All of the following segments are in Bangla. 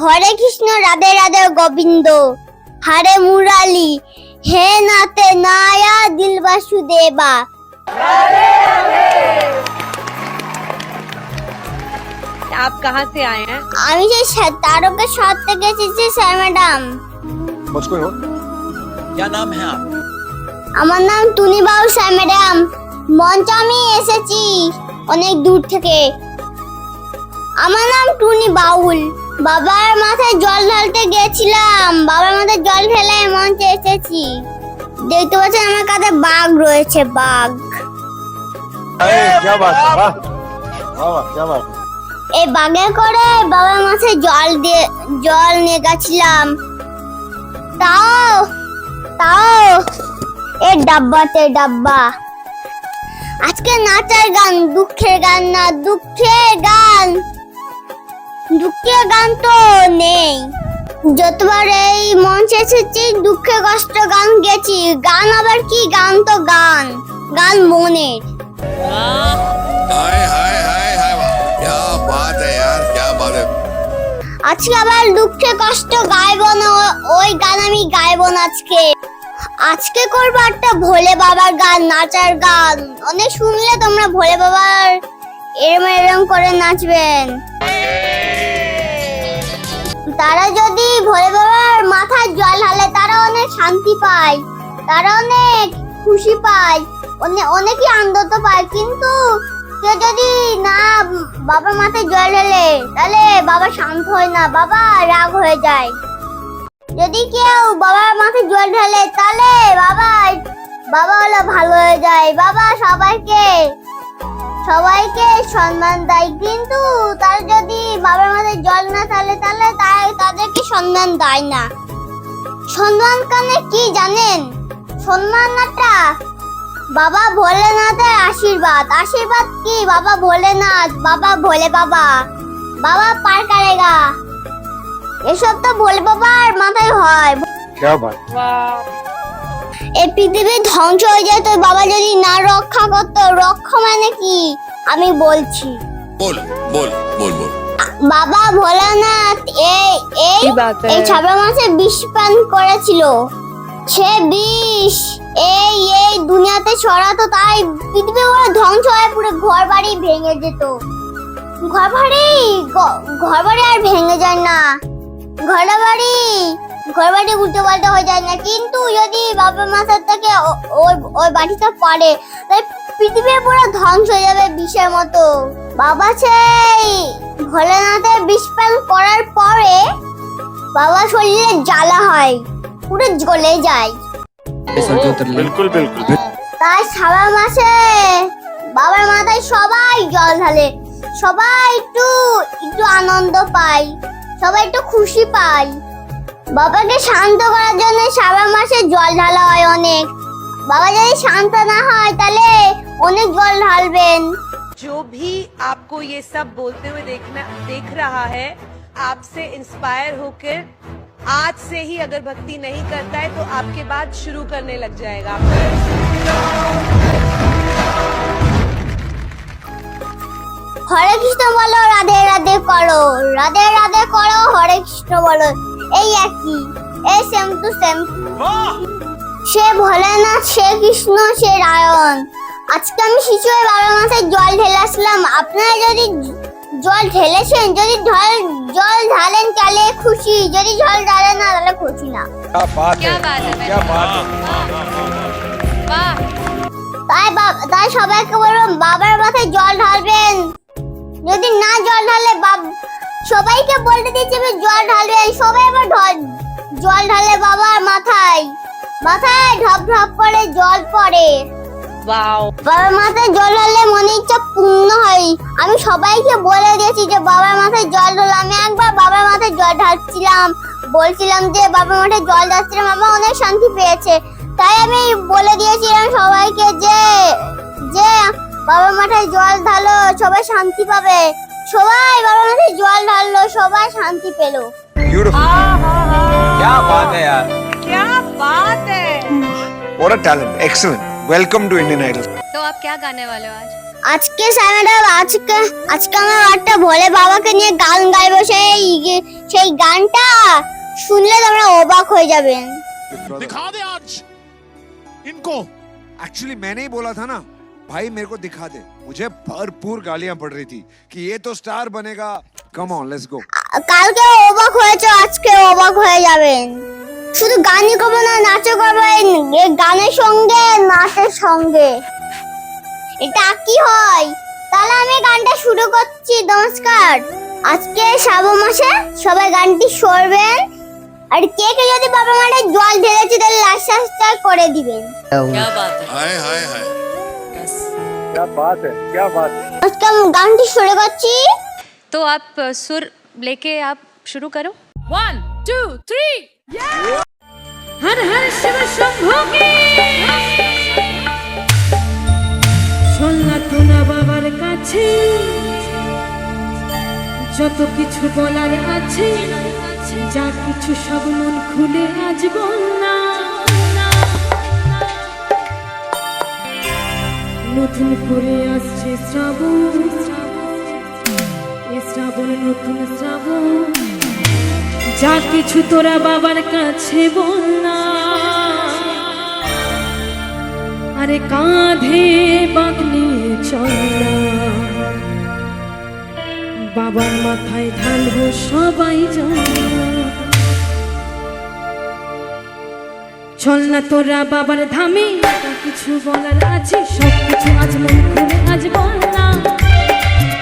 হরে কৃষ্ণ রাধে রাধে গোবিন্দ হরে মুরালি হে নাতে নায়া দিল বাসুদেবা। आप कहाँ से आए हैं? আমি যে তারকের শহর থেকে এসেছি স্যার ম্যাডাম। क्या नाम है आप? আমার নাম টুনি বাবু স্যার ম্যাডাম। মঞ্চ আমি এসেছি অনেক দূর থেকে। আমার নাম টুনি বাউল। বাবার মাথায় জল ঢালতে গেছিলাম, বাবার মাথায় জল ঢেলে মঞ্চে এসেছি। দেখতে পাচ্ছেন আমার কাছে বাঘ রয়েছে, বাঘ। क्या बात है, वाह वाह वाह, क्या बात है। এই বাঘে করে বাবার মাথায় জল নিয়ে গেছিলাম। তাও তাও এ ডাব্বা। আজকে নাচার গান, দুঃখের গান না, দুঃখের গান তো নেই। যতবার এই মঞ্চে এসেছি দুঃখে কষ্ট গান গেছি। গান আবার কি, গান তো গান মনের। हाय हाय हाय हाय क्या बात है यार, क्या बात है। আজকে আবার দুঃখে কষ্ট গাইবো না, ওই গান আমি গাইবো না আজকে করবো একটা ভোলে বাবার গান, নাচার গান। অনেক শুনলে তোমরা ভোলে বাবার এরম করে নাচবেন। তারা যদি ভোলে বাবার মাথায় জল ঢালে তারা অনেক শান্তি পায়, তারা অনেক খুশি পায়, অনেকই আনন্দ পায়। কিন্তু কেউ যদি না বাবার মাথায় জল ঢালে তাহলে বাবা শান্ত হয় না, বাবা রাগ হয়ে যায়। যদি কেউ বাবার মাথায় জল ঢালে তাহলে বাবা হলো ভালো হয়ে যায়। বাবা সবাইকে সম্মান দেয়। কিন্তু তারা যদি বাবার মাথায় জল না ঢালে তাহলে তাদেরকে সম্মান দেয় না। সম্মান কানে কি জানেন? সম্মানটা বাবা ভোলেনাথের আশীর্বাদ কি? বাবা ভোলেনাথ, বাবা ভোলে বাবা পার করেগা। এসব তো ভোলে বাবার মাথায় হয়। क्या बात। এই পৃথিবী ধ্বংস হয়ে যেত বাবা যদি না রক্ষা করতো। রক্ষা মানে কি আমি বলছি। बोल बोल बोल बोल। বাবা ভোলানাথ এই ছাব্রা মাসে বিষ পান করেছিল। সে বিষ এই দুনিয়াতে ছড়াতো, তাই পৃথিবী ধ্বংস হয়ে পুরো ঘর বাড়ি ভেঙে যেত। ঘর বাড়ি আর ভেঙে যায় না, ঘর বাড়ি উল্টো পাল্টা হয়ে যায় না। কিন্তু যদি বাবার মাথা থেকে ওই বাড়িটা পড়ে তাই পৃথিবী পুরো ধ্বংস হয়ে যাবে বিষের মতো। বাবা সেই ভোলেনাথের বিষ পান করার পরে বাবা শরীরে জ্বালা হয়, পুরো জ্বলে যায়। बिल्कुल बिल्कुल। তাই সারা মাসে বাবার মাথায় সবাই জল ঢালে, সবাই একটু আনন্দ পায়, সবাই একটু খুশি পায়। বাবাকে শান্ত করার জন্য সারা মাসে জল ঢালা হয় অনেক। বাবা যদি শান্ত না হয় তাহলে অনেক জল ঢালবেন। जो भी आपको ये सब बोलते हुए देख रहा है, आपसे इंस्पायर होकर आज से ही अगर भक्ति नहीं करता है तो आपके बाद शुरू करने लग जाएगा। হরে কৃষ্ণ বলো, রাধে রাধে করো, রাধে রাধে করো, হরে কৃষ্ণ বলো, এই একই, এই সেম টু সেম। সে ভোলেনাথ, সে কৃষ্ণ, সে রায়ণ। আজকে আমি শিশু হয়ে বাবার মাথায় জল ঢেলে আসলাম। আপনারা যদি জল ঢেলেছেন, যদি জল ঢালেন তাহলে খুশি, যদি জল ঢালেন না তাহলে খুশি না। क्या बात है, क्या बात है। তাই সবাইকে বলবো বাবার মাথায় জল ঢালবেন। যদি না জল ঢালে সবাইকে বলতে দিচ্ছি জল ঢালবেন। সবাই আবার জল ঢালে বাবার মাথায় ঢপ ঢপ করে জল পড়ে। বাবার মাথায় জল ঢাললে মনে ইচ্ছা পূর্ণ হয়। আমি সবাইকে বলে দিয়েছি যে বাবার মাথায় জল ঢাল। আমি একবার বাবার মাথায় জল ঢালছিলাম, বলছিলাম যে বাবার মাথায় জল ঢালছিলাম, আমার অনেক শান্তি পেয়েছে। তাই আমি বলে দিয়েছিলাম সবাইকে যে বাবার মাথায় জল ঢালো, সবাই শান্তি পাবে। সবাই বাবার মাথায় জল ঢাললো, সবাই শান্তি পেলো। क्या बात है यार, क्या बात है। what a talent, excellent, welcome to Indian Idol। तो आप क्या गाने वाले हो आज? আজকে স্যার ম্যাডাম আজকে আমরা একটা ভোলে বাবাকে নিয়ে গান গাইবো। সেই সেই গানটা শুনলে তোমরা অবাক হয়ে যাবেন। दिखा दे आज इनको। एक्चुअली मैंने ही बोला था ना भाई मेरे को दिखा दे, मुझे भरपूर गालियां पड़ रही थी कि ये तो स्टार बनेगा। Come on let's go. কালকে অবাক হয়েছে, আজকে অবাক হয়ে যাবেন। শুধু গানই করবো না, নাচও করবেন, গানের সঙ্গে নাচের সঙ্গে। এটা কি হয়? তাহলে আমি গানটা শুরু করছি। নমস্কার, আজকে শ্রাবণ মাসে সবাই গানটি শুনবেন। আর কে কে যদি বাবা মায়ের জল ঢেলেছে তাহলে লাইক সাবস্ক্রাইব করে দিবেন। क्या बात है हाय हाय हाय बस। क्या बात है, क्या बात है। আজকে আমি গানটি শুরু করছি। तो आप सुर लेके आप शुरू करो। 1 2 3 हर हर शिव शंभो की চলনা তোনা বাবার কাছে যত কিছু বলার আছে, যা কিছু সব মন খুলে আজ বল না। নতুন করে আসছে শ্রাবণ, এই শ্রাবণ নতুন শ্রাবণ, যা কিছু তোরা বাবার কাছে বল না। আরে কাঁধে বাঁক নিয়ে চল না, বাবার মাথায় ঢালবো সবাই জল। চল না তোরা বাবার ধামে, যা কিছু বলার আছে সব কিছু আজ মন খুলে আজ বল না।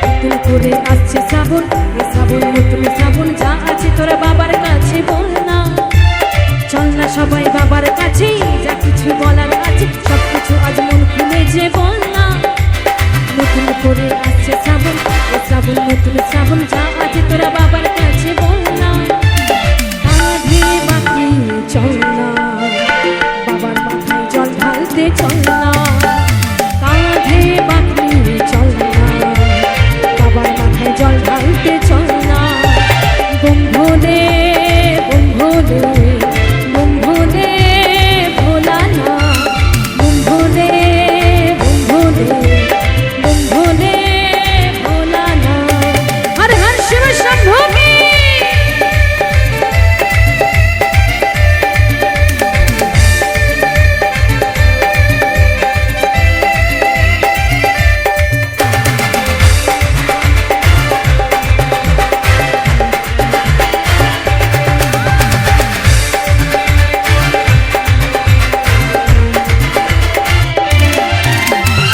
নতুন করে আসছে শ্রাবণ, এই শ্রাবণ নতুন শ্রাবণ, যা আছে তোরা বাবার কাছে বল না। চল না সবাই বাবার কাছে, যা কিছু বলার আছে সব কিছু আজ মন খুলে যে বল না। নতুন করে আসছে শ্রাবণ, এই শ্রাবণ নতুন শ্রাবণ, যা আছে তোরা বাবার কাছে বল না। কাঁধে বাকি চল না, বাবার মাথায় জল ঢালতে চল না। কাঁধে বাকি চল না, বাবার মাথায় জল ঢালতে চল না। বম ভোলে বম ভোলে বম ভোলে ভোলা না, বম ভোলে বম ভোলে বম ভোলে ভোলা না। হর হর শিব শম্ভো কি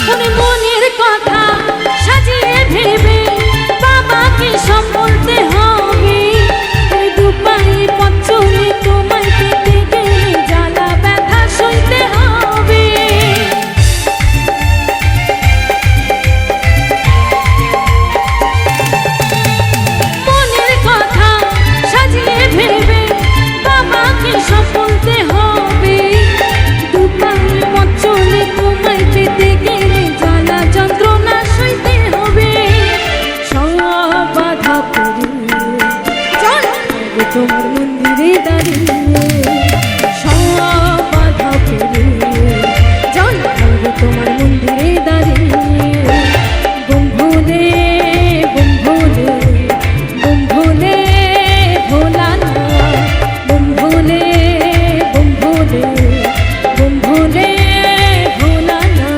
মনে মনের কথা সাজিয়ে ভেবে বাবাকে সব বলতে হবে। দুপায়ে পথ চলে তোমায় পেতে গেলে জ্বালা ব্যথা সইতে হবে। মনের কথা সাজিয়ে ভেবে বাবাকে সব বলতে হবে। দুপায়ে পথ চলে তোমায় পেতে গেলে জ্বালা যন্ত্রণা সইতে হবে। সব বাধা পেরিয়ে চল তোমার মন্দিরে দাঁড়িয়ে, সব বাধা পেরিয়ে চল তোমার মন্দিরে দাঁড়িয়ে। বম ভোলে বম ভোলে বম ভোলে ভোলা না, বম ভোলে বম ভোলে বম ভোলে ভোলা না।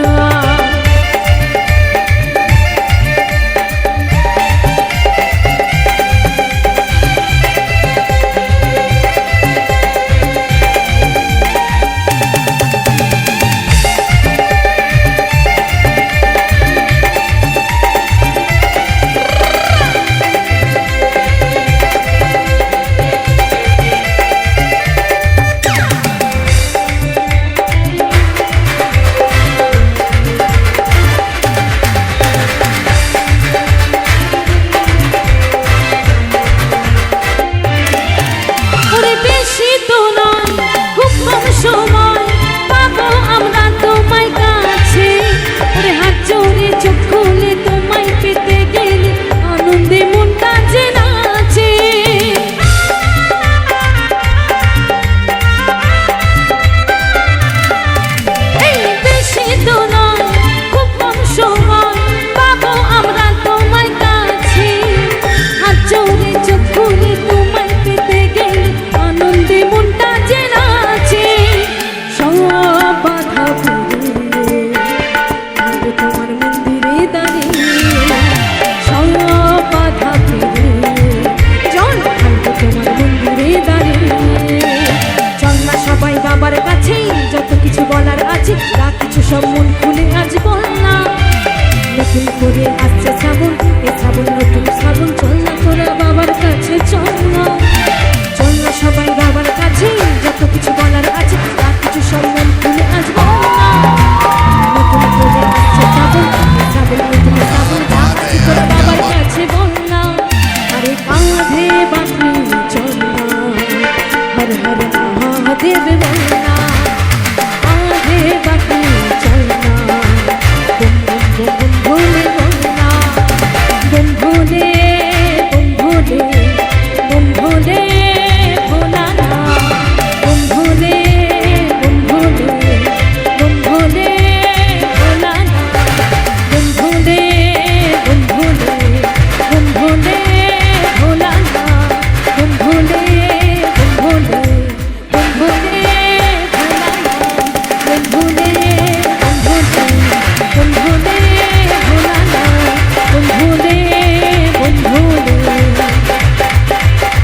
বাকি চলনা হর হর মহাদেব বলনা আধে বাকি চলনা বুম বুম বুম ভোলে বলনা বুম ভোলে বুম ভোলে বুম ভোলে ভোলা না বুম ভোলে বুম ভোলে বুম ভোলে ভোলা না বুম ভোলে বুম ভোলে বুম ভোলে ভোলা না বুম ভোলে বুম ভোলে বুম ভোলে ভোলা না বুম ভোলে বুম ভোলে বুম ভোলে ভোলা না বুম ভোলে বুম ভোলে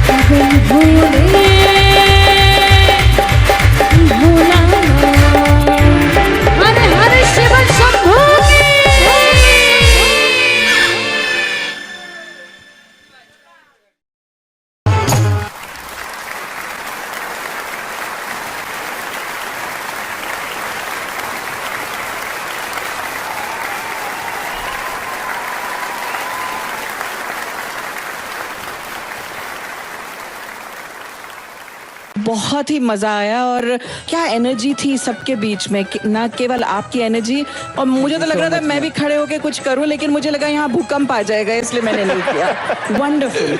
বুম ভোলে ভোলা না হর হর শিব শম্ভু কি बहुत ही मजा आया और क्या एनर्जी थी सबके बीच में ना केवल आपकी एनर्जी और मुझे तो लग रहा था मैं भी खड़े होके कुछ करूं लेकिन मुझे लगा यहाँ भूकंप आ जाएगा इसलिए मैंने नहीं किया वंडरफुल